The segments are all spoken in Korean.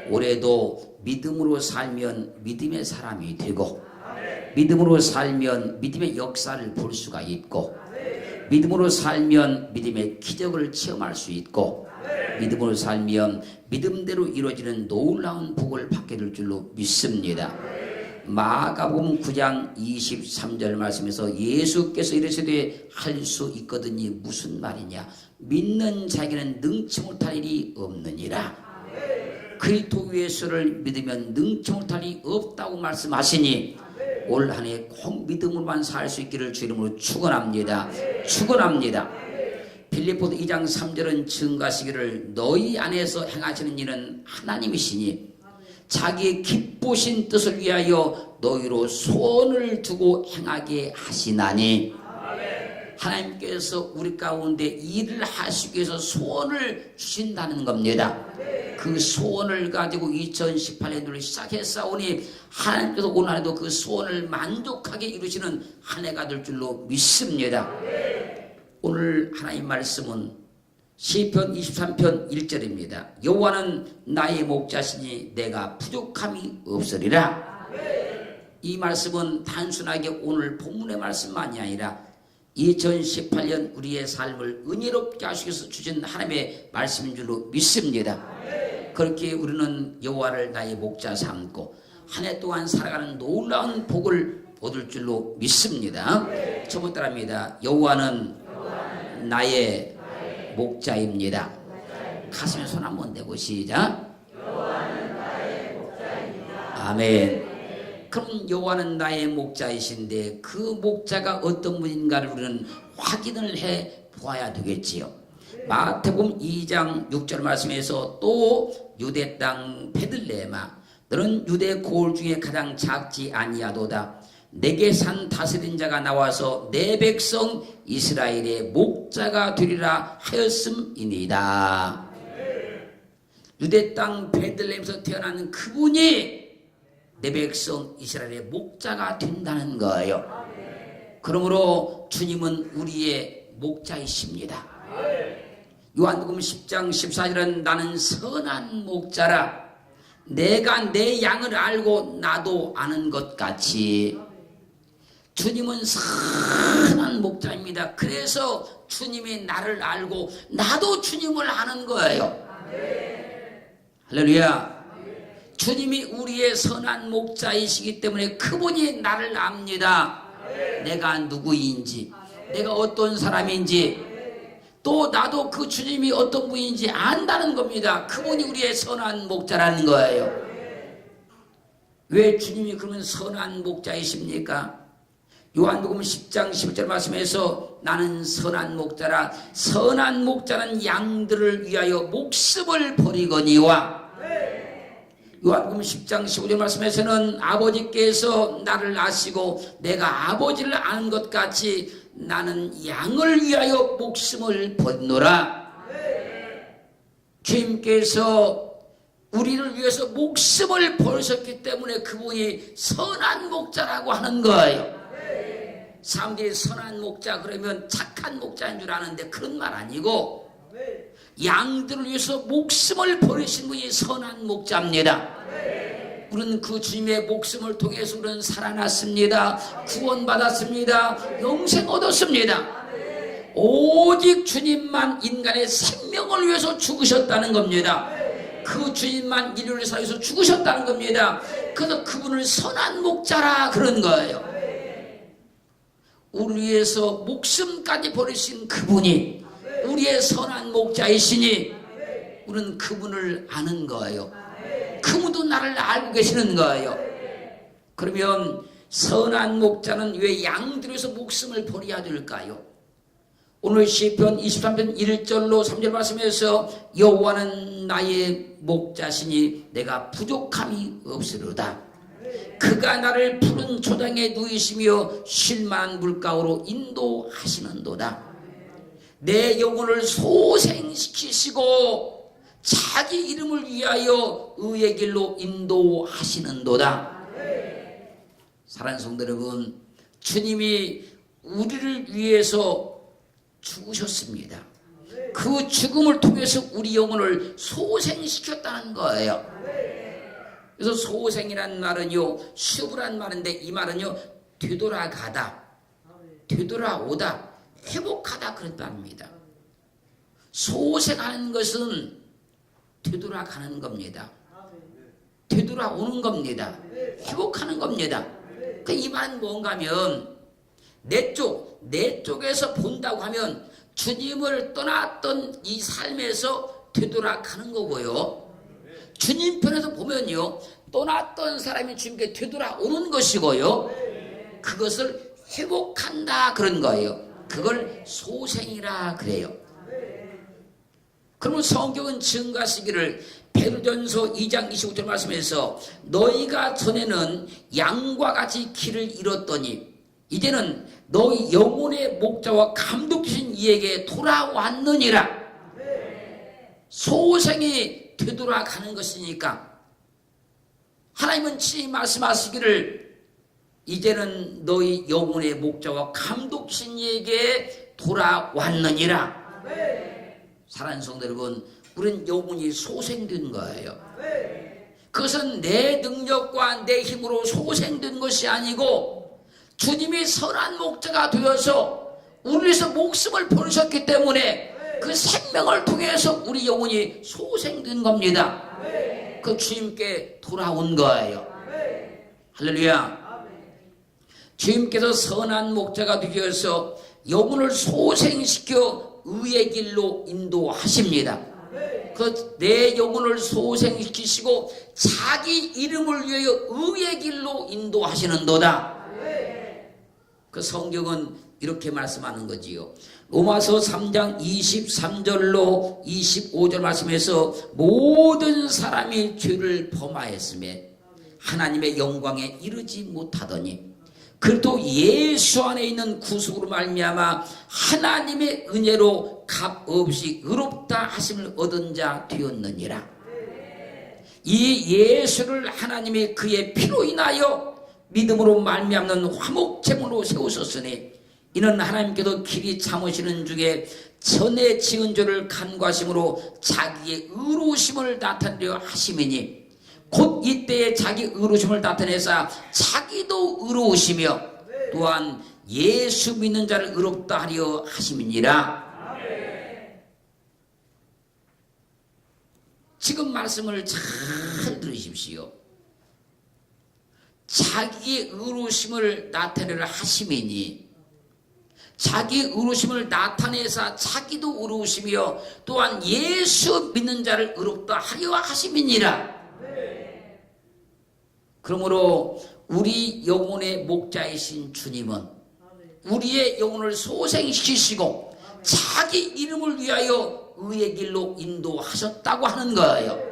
올해도 믿음으로 살면 믿음의 사람이 되고, 믿음으로 살면 믿음의 역사를 볼 수가 있고, 믿음으로 살면 믿음의 기적을 체험할 수 있고, 믿음으로 살면 믿음대로 이루어지는 놀라운 복을 받게 될 줄로 믿습니다. 마가복음 9장 23절 말씀에서 예수께서 이르시되 할 수 있거든이 무슨 말이냐, 믿는 자에게는 능치 못할 일이 없느니라. 그리스도 예수를 믿으면 능치 못할 일이 없다고 말씀하시니 올 한 해 꼭 믿음으로만 살 수 있기를 주 이름으로 축원합니다. 축원합니다. 빌립보서 2장 3절은 증가하시기를 너희 안에서 행하시는 일은 하나님이시니 자기의 기쁘신 뜻을 위하여 너희로 소원을 두고 행하게 하시나니. 하나님께서 우리 가운데 일을 하시기 위해서 소원을 주신다는 겁니다. 그 소원을 가지고 2018년도를 시작했사오니 하나님께서 오늘 한해도 그 소원을 만족하게 이루시는 한 해가 될 줄로 믿습니다. 오늘 하나님 말씀은 시편 23편 1절입니다. 여호와는 나의 목자시니 내가 부족함이 없으리라. 이 말씀은 단순하게 오늘 본문의 말씀만이 아니라 2018년 우리의 삶을 은혜롭게 하시기 위해서 주신 하나님의 말씀인 줄로 믿습니다. 그렇게 우리는 여호와를 나의 목자 삼고 한 해 동안 살아가는 놀라운 복을 얻을 줄로 믿습니다. 첫 번째 따라합니다. 여호와는 나의 목자입니다. 가슴에 손 한번 대고 시작. 아멘. 그럼 여호와는 나의 목자이신데 그 목자가 어떤 분인가를 우리는 확인을 해 보아야 되겠지요. 마태복음 2장 6절 말씀에서 또 유대 땅 베들레헴아 너는 유대 고을 중에 가장 작지 아니하도다. 내게 산 다스린 자가 나와서 내 백성 이스라엘의 목자가 되리라 하였음이니이다. 유대 땅 베들레헴에서 태어나는 그분이 내 백성 이스라엘의 목자가 된다는 거예요. 그러므로 주님은 우리의 목자이십니다. 요한복음 10장 14절은 나는 선한 목자라 내가 내 양을 알고 나도 아는 것 같이. 주님은 선한 목자입니다. 그래서 주님이 나를 알고 나도 주님을 아는 거예요. 할렐루야. 주님이 우리의 선한 목자이시기 때문에 그분이 나를 압니다. 내가 누구인지, 내가 어떤 사람인지, 또 나도 그 주님이 어떤 분인지 안다는 겁니다. 그분이 우리의 선한 목자라는 거예요. 왜 주님이 그러면 선한 목자이십니까? 요한복음 10장 11절 말씀에서 나는 선한 목자라 선한 목자는 양들을 위하여 목숨을 버리거니와. 요한복음 10장 15절 말씀에서는 아버지께서 나를 아시고 내가 아버지를 아는 것 같이 나는 양을 위하여 목숨을 버리노라. 주님께서 우리를 위해서 목숨을 버리셨기 때문에 그분이 선한 목자라고 하는 거예요. 사람들이 선한 목자 그러면 착한 목자인 줄 아는데 그런 말 아니고 양들을 위해서 목숨을 버리신 분이 선한 목자입니다. 우리는 그 주님의 목숨을 통해서 우리는 살아났습니다. 구원받았습니다. 영생 얻었습니다. 오직 주님만 인간의 생명을 위해서 죽으셨다는 겁니다. 그 주님만 인류를 위해서 죽으셨다는 겁니다. 그래서 그분을 선한 목자라 그런 거예요. 우리 위해서 목숨까지 버리신 그분이 우리의 선한 목자이시니 우리는 그분을 아는 거예요. 그분도 나를 알고 계시는 거예요. 그러면 선한 목자는 왜 양들을 위해서 목숨을 버려야 될까요? 오늘 시편 23편 1절로 3절 말씀에서 여호와는 나의 목자시니 내가 부족함이 없으리로다. 그가 나를 푸른 초장에 누이시며 쉴만한 물가로 인도하시는도다. 내 영혼을 소생시키시고 자기 이름을 위하여 의의 길로 인도하시는도다. 사랑하는 성도 여러분, 주님이 우리를 위해서 죽으셨습니다. 그 죽음을 통해서 우리 영혼을 소생시켰다는 거예요. 그래서 소생이란 말은요, 슈브란 말인데 이 말은요, 되돌아가다, 되돌아오다, 회복하다 그런 말입니다. 소생하는 것은 되돌아가는 겁니다. 되돌아오는 겁니다. 회복하는 겁니다. 이 말은 뭔가 하면 내 쪽에서 본다고 하면 주님을 떠났던 이 삶에서 되돌아가는 거고요. 주님 편에서 보면요, 떠났던 사람이 주님께 되돌아오는 것이고요. 그것을 회복한다 그런 거예요. 그걸 소생이라 그래요. 그러면 성경은 증가하시기를 베드로전서 2장 25절 말씀에서 너희가 전에는 양과 같이 길을 잃었더니 이제는 너희 영혼의 목자와 감독이신 이에게 돌아왔느니라. 소생이 되돌아가는 것이니까 하나님은 친히 말씀하시기를 이제는 너희 영혼의 목자와 감독이신 이에게 돌아왔느니라. 사랑하는 성도 여러분, 우리는 영혼이 소생된 거예요. 그것은 내 능력과 내 힘으로 소생된 것이 아니고 주님이 선한 목자가 되어서 우리 위해서 목숨을 버리셨기 때문에 그 생명을 통해서 우리 영혼이 소생된 겁니다. 그 주님께 돌아온 거예요. 할렐루야. 주님께서 선한 목자가 되어서 영혼을 소생시켜 의의 길로 인도하십니다. 그 내 영혼을 소생시키시고 자기 이름을 위하여 의의 길로 인도하시는도다. 그 성경은 이렇게 말씀하는 거지요. 로마서 3장 23절로 25절 말씀에서 모든 사람이 죄를 범하였음에 하나님의 영광에 이르지 못하더니 그래도 예수 안에 있는 구속으로 말미암아 하나님의 은혜로 값없이 의롭다 하심을 얻은 자 되었느니라. 이 예수를 하나님이 그의 피로 인하여 믿음으로 말미암는 화목제물로 세우셨으니 이는 하나님께도 길이 참으시는 중에 전에 지은 죄를 간과하심으로 자기의 의로우심을 나타내려 하심이니 곧 이때에 자기 의로우심을 나타내사 자기도 의로우시며 또한 예수 믿는 자를 의롭다 하려 하심이니라. 지금 말씀을 잘 들으십시오. 자기의 의로우심을 나타내려 하심이니 자기 의로우심을 나타내사 자기도 의로우시며 또한 예수 믿는 자를 의롭다 하려 하심이니라. 그러므로 우리 영혼의 목자이신 주님은 우리의 영혼을 소생시키시고 자기 이름을 위하여 의의 길로 인도하셨다고 하는 거예요.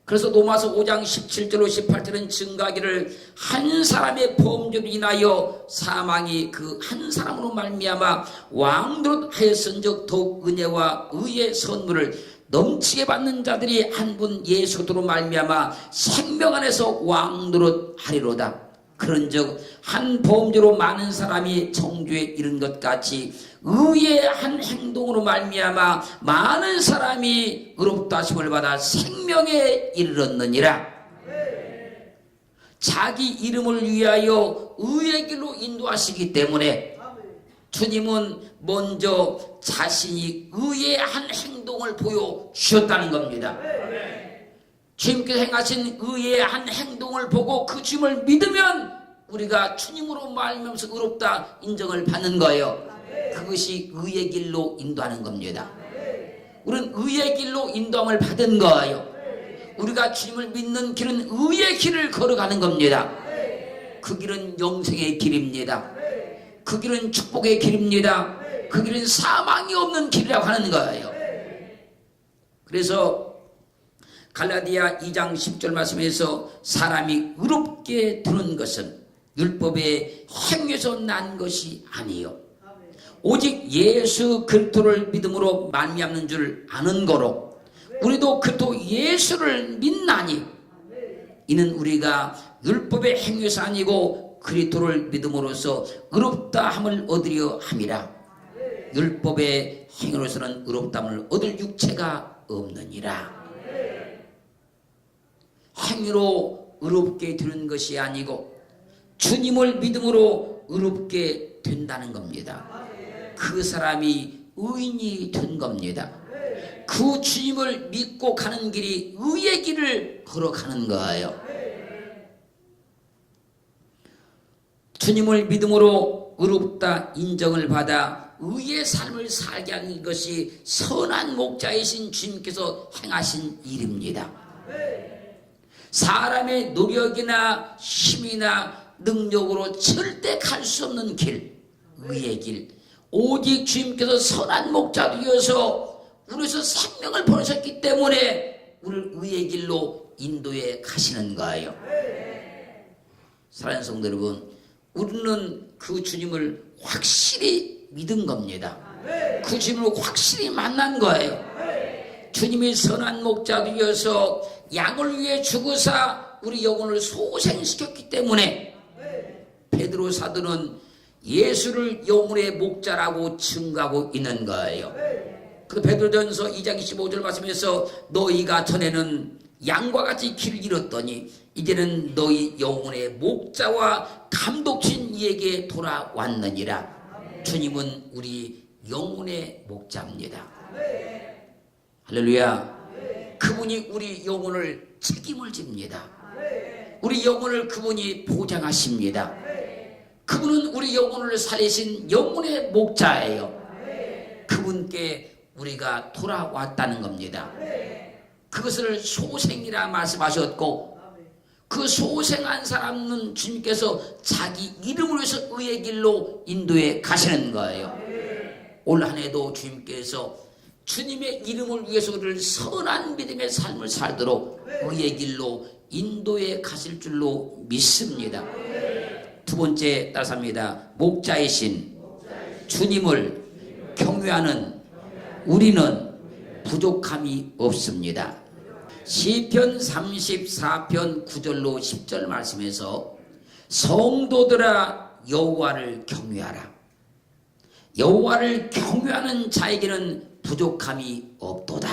그래서 로마서 5장 17절로 18절은 증가하기를 한 사람의 범죄로 인하여 사망이 그 한 사람으로 말미암아 왕노릇하였은즉 더욱 은혜와 의의 선물을 넘치게 받는 자들이 한 분 예수 그리스도로 말미암아 생명 안에서 왕노릇하리로다. 그런즉 한 범죄로 많은 사람이 정죄에 이른 것 같이 의의 한 행동으로 말미암아 많은 사람이 의롭다 하심을 받아 생명에 이르렀느니라. 자기 이름을 위하여 의의 길로 인도하시기 때문에 주님은 먼저 자신이 의의 한 행동을 보여주셨다는 겁니다. 주님께서 행하신 의의 한 행동을 보고 그 주님을 믿으면 우리가 주님으로 말미암아서 의롭다 인정을 받는 거예요. 그것이 의의 길로 인도하는 겁니다. 우리는 의의 길로 인도함을 받은 거예요. 우리가 주님을 믿는 길은 의의 길을 걸어가는 겁니다. 그 길은 영생의 길입니다. 그 길은 축복의 길입니다. 그 길은 사망이 없는 길이라고 하는 거예요. 그래서 갈라디아 2장 10절 말씀에서 사람이 의롭게 되는 것은 율법의 행위에서 난 것이 아니요 오직 예수 그리스도를 믿음으로 말미암는 줄 아는 거로 우리도 그리스도 예수를 믿나니 이는 우리가 율법의 행위에서 아니고 그리스도를 믿음으로써 의롭다 함을 얻으려 함이라. 율법의 행위로서는 의롭다함을 얻을 육체가 없느니라. 행위로 의롭게 되는 것이 아니고 주님을 믿음으로 의롭게 된다는 겁니다. 그 사람이 의인이 된 겁니다. 그 주님을 믿고 가는 길이 의의 길을 걸어가는 거예요. 주님을 믿음으로 의롭다 인정을 받아 의의 삶을 살게 하는 것이 선한 목자이신 주님께서 행하신 일입니다. 사람의 노력이나 힘이나 능력으로 절대 갈 수 없는 길, 의의 길, 오직 주님께서 선한 목자 되어서 우리에서 생명을 보내셨기 때문에 우리를 의의 길로 인도해 가시는 거예요. 사랑하는 성도 여러분, 우리는 그 주님을 확실히 믿은 겁니다. 그 주님을 확실히 만난 거예요. 주님이 선한 목자 되어서 양을 위해 죽으사 우리 영혼을 소생시켰기 때문에 베드로 사도는 예수를 영혼의 목자라고 증거하고 있는 거예요. 그 베드로전서 2장 25절 말씀에서 너희가 전에는 양과 같이 길을 잃었더니 이제는 너희 영혼의 목자와 감독신 이에게 돌아왔느니라. 주님은 우리 영혼의 목자입니다. 할렐루야. 그분이 우리 영혼을 책임을 집니다. 우리 영혼을 그분이 보장하십니다. 그분은 우리 영혼을 살리신 영혼의 목자예요. 그분께 우리가 돌아왔다는 겁니다. 그것을 소생이라 말씀하셨고 그 소생한 사람은 주님께서 자기 이름으로 해서 의의 길로 인도해 가시는 거예요. 올 한 해도 주님께서 주님의 이름을 위해서 우리를 선한 믿음의 삶을 살도록 의의 길로 인도해 가실 줄로 믿습니다. 두 번째 따라삽니다. 목자이신 주님을 경외하는 우리는 부족함이 없습니다. 시편 34편 9절로 10절 말씀에서 성도들아 여호와를 경외하라. 여호와를 경외하는 자에게는 부족함이 없도다.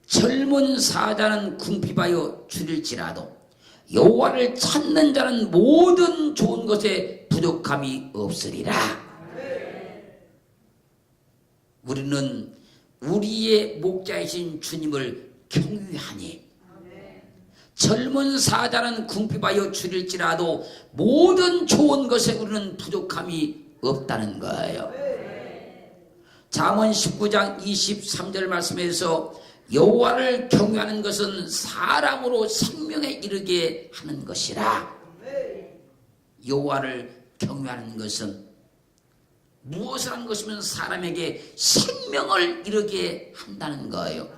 젊은 사자는 궁핍하여 줄일지라도 여호와를 찾는 자는 모든 좋은 것에 부족함이 없으리라. 우리는 우리의 목자이신 주님을 경외하니 젊은 사자는 궁핍하여 줄일지라도 모든 좋은 것에 우리는 부족함이 없다는 거예요. 잠언 19장 23절 말씀에서 여호와를 경외하는 것은 사람으로 생명에 이르게 하는 것이라. 여호와를 경외하는 것은 무엇을 하는 것이면 사람에게 생명을 이르게 한다는 거예요.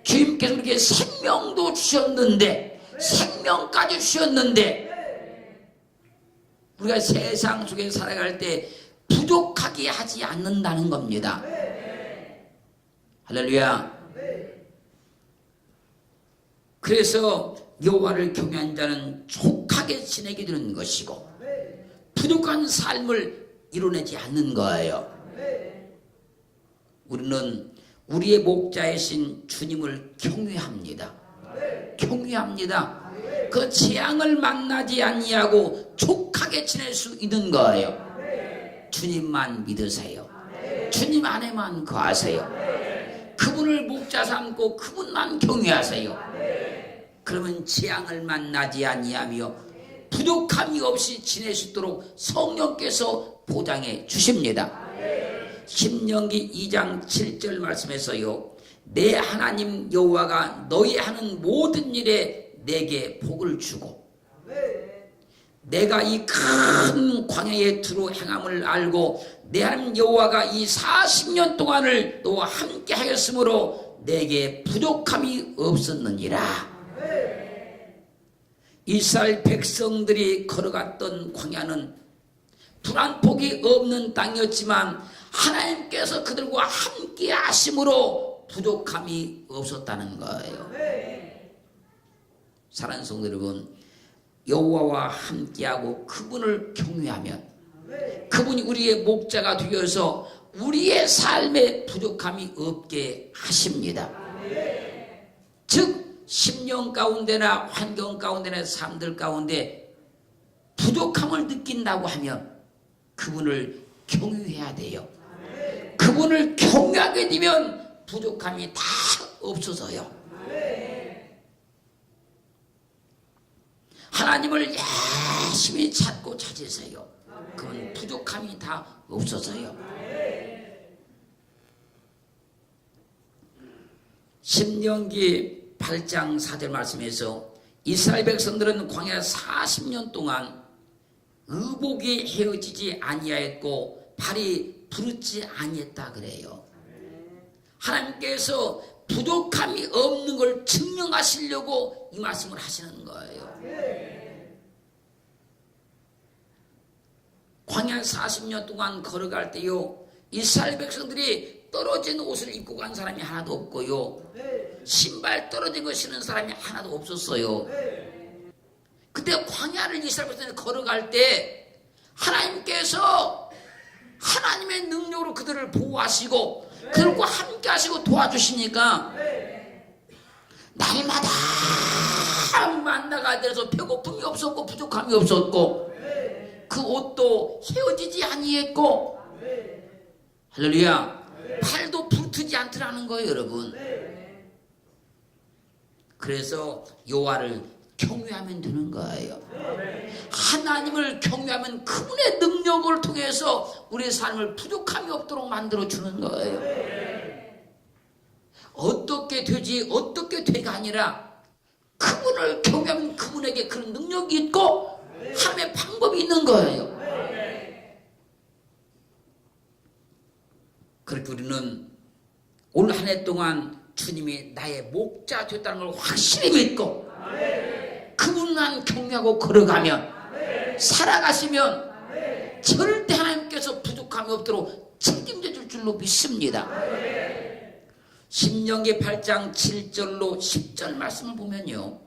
주님께서 우리에게 생명도 주셨는데 생명까지 주셨는데 우리가 세상 속에 살아갈 때 부족하게 하지 않는다는 겁니다. 할렐루야. 그래서 여호와를 경외한 자는 족하게 지내게 되는 것이고 부족한 삶을 이뤄내지 않는 거예요. 우리는 우리의 목자이신 주님을 경외합니다. 경외합니다. 그 재앙을 만나지 아니하고 족하게 지낼 수 있는 거예요. 주님만 믿으세요. 주님 안에만 거하세요. 그분을 목자 삼고 그분만 경외하세요. 그러면 재앙을 만나지 아니하며 부족함이 없이 지낼 수 있도록 성령께서 보장해 주십니다. 신명기 2장 7절 말씀에서요, 내 하나님 여호와가 너희 하는 모든 일에 내게 복을 주고 내가 이 큰 광야에 두루 행함을 알고 내 하나님 여호와가 이 40년 동안을 너와 함께 하였으므로 내게 부족함이 없었느니라. 이스라엘 백성들이 걸어갔던 광야는 불안폭이 없는 땅이었지만 하나님께서 그들과 함께 하심으로 부족함이 없었다는 거예요. 사랑하는 성도 여러분, 여호와와 함께하고 그분을 경외하면 그분이 우리의 목자가 되어서 우리의 삶에 부족함이 없게 하십니다. 즉 심령 가운데나 환경 가운데나 삶들 가운데 부족함을 느낀다고 하면 그분을 경유해야 돼요. 그분을 경유하게 되면 부족함이 다 없어져요. 하나님을 열심히 찾고 찾으세요. 그건 부족함이 다 없어져요. 신명기 8장 4절 말씀에서 이스라엘 백성들은 광야 40년 동안 의복이 헤어지지 아니하였고 발이 부르지 아니했다 그래요. 하나님께서 부족함이 없는 걸 증명하시려고 이 말씀을 하시는 거예요. 광야 40년 동안 걸어갈 때요, 이스라엘 백성들이 떨어진 옷을 입고 간 사람이 하나도 없고요, 신발 떨어진 거 신은 사람이 하나도 없었어요. 그때 광야를 이스라엘 백성들이 걸어갈 때 하나님께서 하나님의 능력으로 그들을 보호하시고 그들과 함께 하시고 도와주시니까 날마다 만나가 돼서 배고픔이 없었고 부족함이 없었고 그 옷도 헤어지지 아니했고, 할렐루야, 팔도 불트지 않더라는 거예요, 여러분. 그래서 여호와를 경외하면 되는 거예요. 하나님을 경외하면 그분의 능력을 통해서 우리의 삶을 부족함이 없도록 만들어 주는 거예요. 어떻게 되지 어떻게 되가 아니라 그분을 경외하면 그분에게 그런 능력이 있고 하나님의 방법이 있는 거예요. 그렇게 우리는 올 한 해 동안 주님이 나의 목자 됐다는 걸 확실히 믿고 그분만 경외하고 걸어가면 살아가시면 절대 하나님께서 부족함이 없도록 책임져 줄 줄로 믿습니다. 신명기 8장 7절로 10절 말씀을 보면요,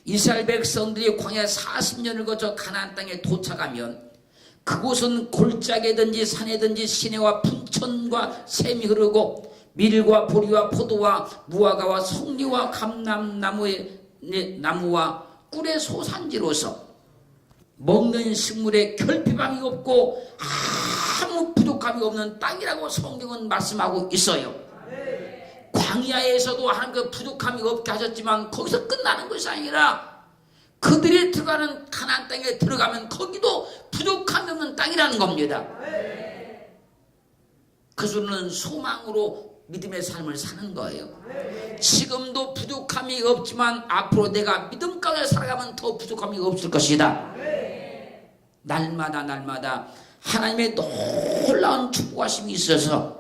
이스라엘 백성들이 광야 40년을 거쳐 가나안 땅에 도착하면 그곳은 골짜기든지 산이든지 시내와 분천과 샘이 흐르고 밀과 보리와 포도와 무화과와 송리와 감람나무의 나무와 꿀의 소산지로서 먹는 식물에 결핍함이 없고 아무 부족함이 없는 땅이라고 성경은 말씀하고 있어요. 광야에서도 하나님 그 부족함이 없게 하셨지만 거기서 끝나는 것이 아니라 그들이 들어가는 가나안 땅에 들어가면 거기도 부족함이 없는 땅이라는 겁니다. 그들은 소망으로 믿음의 삶을 사는 거예요. 지금도 부족함이 없지만 앞으로 내가 믿음 가운데 살아가면 더 부족함이 없을 것이다. 날마다 하나님의 놀라운 축복하심이 있어서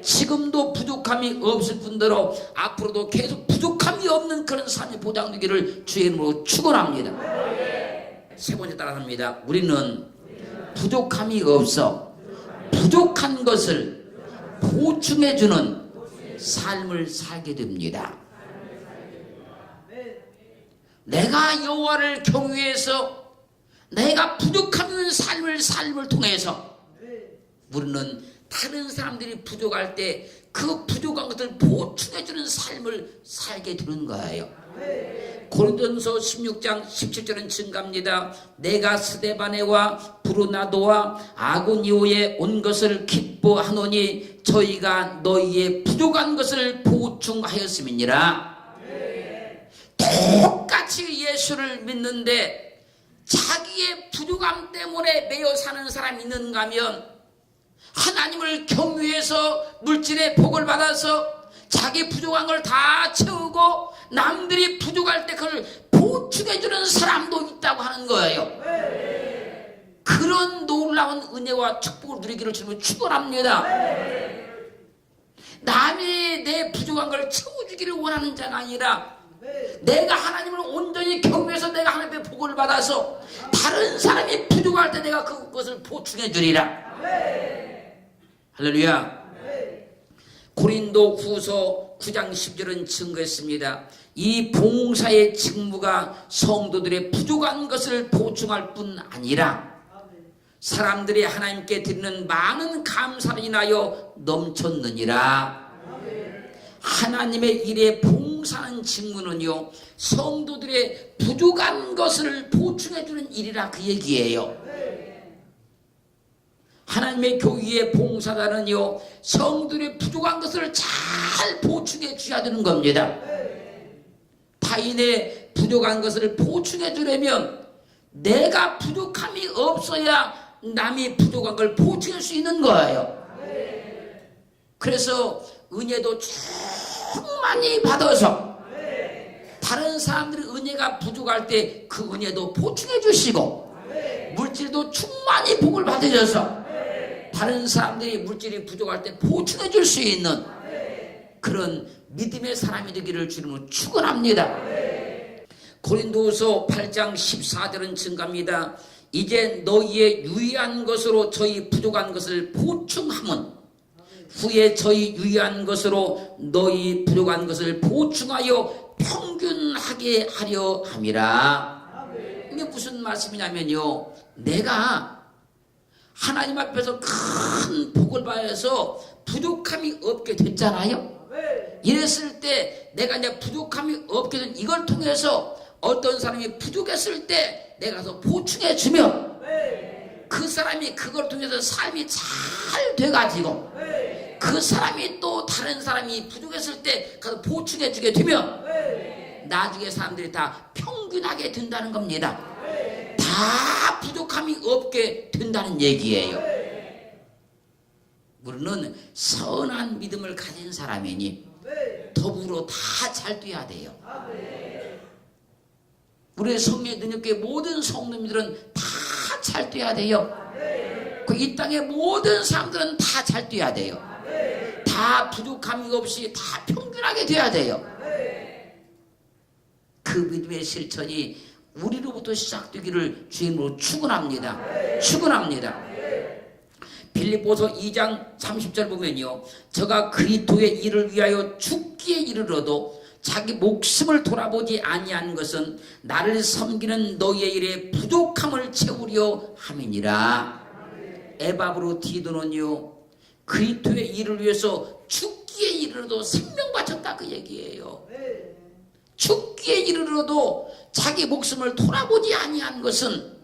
지금도 부족함이 없을 뿐더러 앞으로도 계속 부족함이 없는 그런 삶이 보장되기를 주의 이름으로 축원합니다. 세 번째 따라합니다. 우리는 부족함이 없어 부족한 것을 보충해주는 삶을 살게 됩니다. 내가 여호와를 경외해서 내가 부족한 삶을 통해서 우리는 다른 사람들이 부족할 때 그 부족한 것을 보충해주는 삶을 살게 되는 거예요. 고린도전서 16장 17절은 증가합니다. 내가 스데바네와 브루나도와 아고니오에 온 것을 기뻐하노니 저희가 너희의 부족한 것을 보충하였음이니라. 똑같이 예수를 믿는데 자기의 부족함 때문에 매여 사는 사람이 있는가 하면 하나님을 경외해서 물질의 복을 받아서 자기 부족한 걸 다 채우고 남들이 부족할 때 그걸 보충해주는 사람도 있다고 하는 거예요. 그런 놀라운 은혜와 축복을 누리기를 주님을 축원합니다. 남이 내 부족한 걸 채워주기를 원하는 자가 아니라 내가 하나님을 온전히 경외해서 내가 하나님의 복을 받아서 다른 사람이 부족할 때 내가 그것을 보충해 주리라. 할렐루야. 고린도 후서 9장 10절은 증거했습니다. 이 봉사의 직무가 성도들의 부족한 것을 보충할 뿐 아니라 사람들이 하나님께 드리는 많은 감사를 인하여 넘쳤느니라. 하나님의 일에 봉사하는 직무는요, 성도들의 부족한 것을 보충해 주는 일이라 그 얘기예요. 하나님의 교회의 봉사자는요, 성도들의 부족한 것을 잘 보충해 줘야 되는 겁니다. 타인의 부족한 것을 보충해 주려면 내가 부족함이 없어야 남이 부족한 걸 보충할 수 있는 거예요. 그래서 은혜도 충만히 받아서 다른 사람들의 은혜가 부족할 때 그 은혜도 보충해 주시고, 물질도 충만히 복을 받으셔서 다른 사람들이 물질이 부족할 때 보충해 줄 수 있는 그런 믿음의 사람이 되기를 주님으로 축원합니다. 고린도후서 8장 14절은 증가합니다. 이제 너희의 유의한 것으로 저희 부족한 것을 보충함은 후에 저희 유의한 것으로 너희 부족한 것을 보충하여 평균하게 하려 함이라. 이게 무슨 말씀이냐면요, 내가 하나님 앞에서 큰 복을 받아서 부족함이 없게 됐잖아요. 이랬을 때 내가 이제 부족함이 없게 된 이걸 통해서 어떤 사람이 부족했을 때 내가 더 보충해 주면 그 사람이 그걸 통해서 삶이 잘 돼가지고 그 사람이 또 다른 사람이 부족했을 때 가서 보충해 주게 되면 나중에 사람들이 다 평균하게 된다는 겁니다. 다 부족함이 없게 된다는 얘기예요. 우리는 선한 믿음을 가진 사람이니 더불어 다 잘 돼야 돼요. 우리의 성령의 능력의 모든 성도님들은 다 잘 돼야 돼요. 이 땅의 모든 사람들은 다 잘 돼야 돼요. 다 부족함이 없이 다 평균하게 돼야 돼요. 그 믿음의 실천이 우리로부터 시작되기를 주님으로 축원합니다. 축원합니다. 빌립보서 2장 30절 보면요, 저가 그리스도의 일을 위하여 죽기에 이르러도 자기 목숨을 돌아보지 아니한 것은 나를 섬기는 너희의 일에 부족함을 채우려 함이니라. 에바브로 디도는요, 그리스도의 일을 위해서 죽기에 이르러도 생명 바쳤다 그 얘기예요. 죽기에 이르러도 자기 목숨을 돌아보지 아니한 것은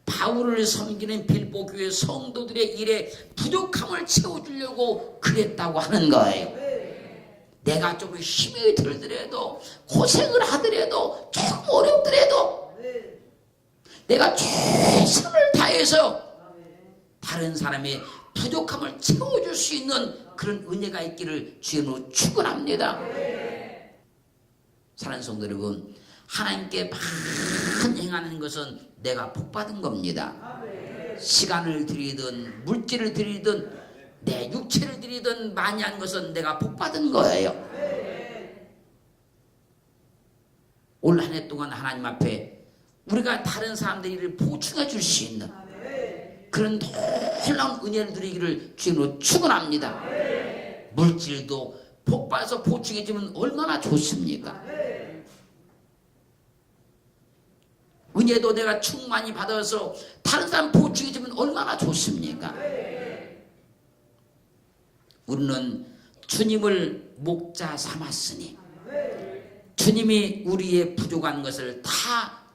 바울을 섬기는 빌립보 교회 성도들의 일에 부족함을 채워주려고 그랬다고 하는 거예요. 내가 좀 힘이 들더라도 고생을 하더라도 조금 어렵더라도 내가 최선을 다해서 다른 사람의 부족함을 채워줄 수 있는 그런 은혜가 있기를 주님으로 축원합니다. 사랑하는 성도 여러분, 하나님께 반응하는 것은 내가 복받은 겁니다. 시간을 드리든 물질을 드리든 내 육체를 드리든 많이 한 것은 내가 복받은 거예요. 올 한 해 동안 하나님 앞에 우리가 다른 사람들의 일을 보충해 줄 수 있는 그런 놀라운 은혜를 드리기를 주님으로 축원합니다. 물질도 복받아서 보충해 주면 얼마나 좋습니까? 은혜도 내가 충만히 받아서 다른 사람 보충해 주면 얼마나 좋습니까? 우리는 주님을 목자 삼았으니 주님이 우리의 부족한 것을 다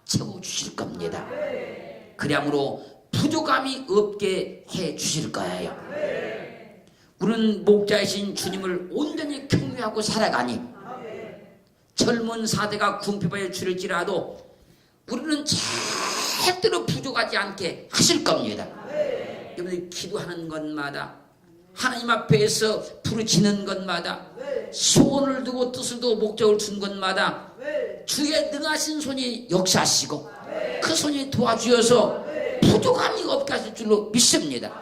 채워주실 겁니다. 그러므로 부족함이 없게 해주실 거예요. 우리는 목자이신 주님을 온전히 경외하고 살아가니 젊은 사대가 궁핍하여 줄일지라도 우리는 절대로 부족하지 않게 하실 겁니다. 여러분들 기도하는 것마다 하나님 앞에서 부르짖는 것마다 소원을 두고 뜻을 두고 목적을 둔 것마다 주의 능하신 손이 역사하시고 그 손이 도와주어서 부족함이 없게 하실 줄로 믿습니다.